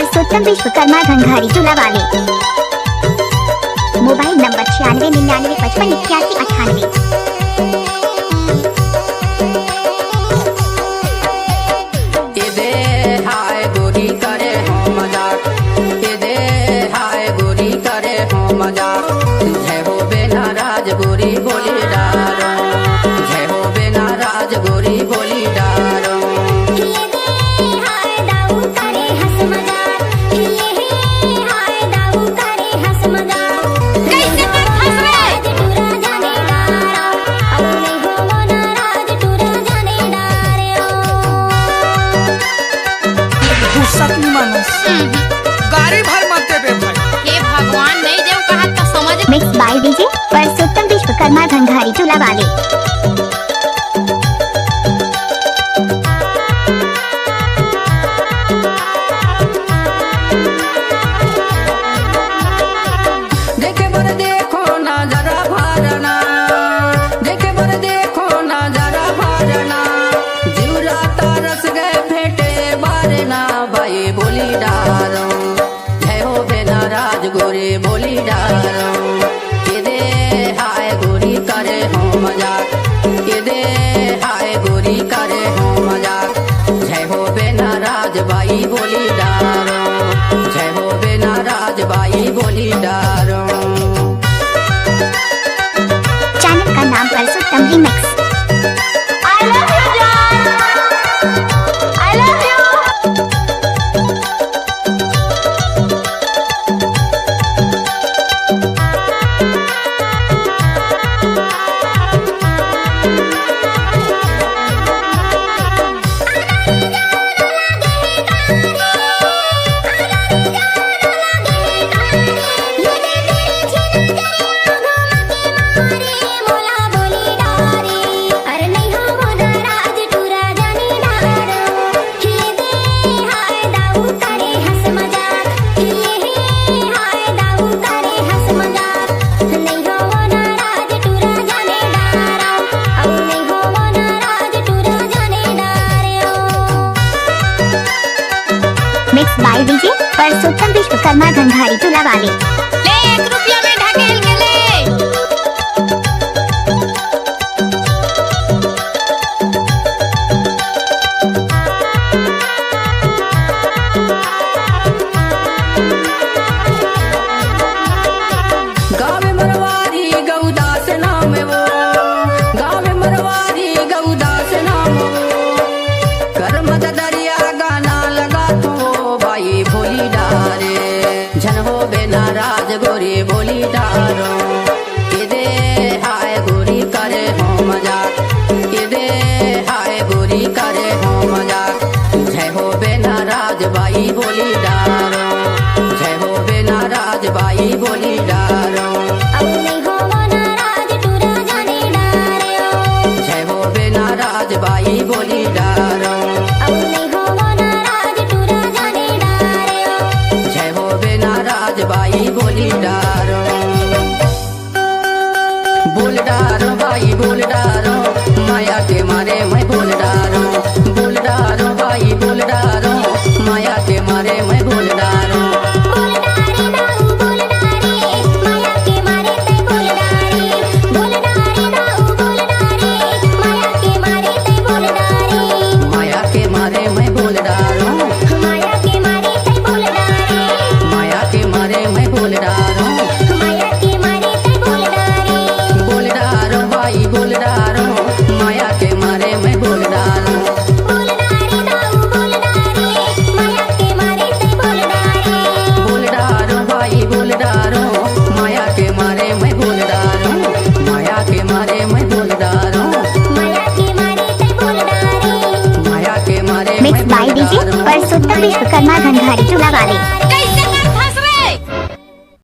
परसोत्तम विश्वकर्मा घंघारी चूल्हा वाले। Mobile number 96। गाड़ी भर मत देबे भाई। हे भगवान नहीं देव कहा तो समझ। Mix by DJ Parsottam Vishwakarma Ghanghari चूल्हा वाले। बोली डारो जय हो बेना राज गोरी बोली डारो के दे हाय गोरी करे हो मजाक के दे हाय गोरी करे हो मजाक जय हो बेना राज बाई बोली डारो जय हो बेना राज बाई बोली डारो। चैनल का नाम Parsottam remix. Mix by DJ Parsottam Vishwakarma Ghanghari चूल्हा वाले। ले 1 रुपया में ढकेल के ले। गाँव मरवारी गौदास नाम वो गाँव मरवारी गौदास नाम वो कर्मत दरिया गाना लगा तो बाई बोली डारे झन हो बेना राज गोरी बोली डारो के दे हाय गोरी करे हो मजाक के दे हाय गोरी करे हो मजाक जय हो बेना राज बाई बोली डारो जय हो बेना राज बाई बोली डारो जय हो बेना राज बाई बोली डारो जय हो बेना राज बाई बोली डारो। बोल डारो बाई बोल डारो माया के मारे मैं बोल डारो बोल डारो बाई बोल डारो माया के मारे मैं बोल डारो। माया के मारे मैं बोल डारो माया के मारे मैं बोल डारो बोल डारो बाई बोल डारो माया के मारे मैं बोल डारो बोल डारो बाई बोल डारो माया के मारे मैं बोल डारो माया के मारे मैं बोल डारो माया के मारे mix by DJ Parsottam Vishwakarma Ghanghari चूल्हा वाले।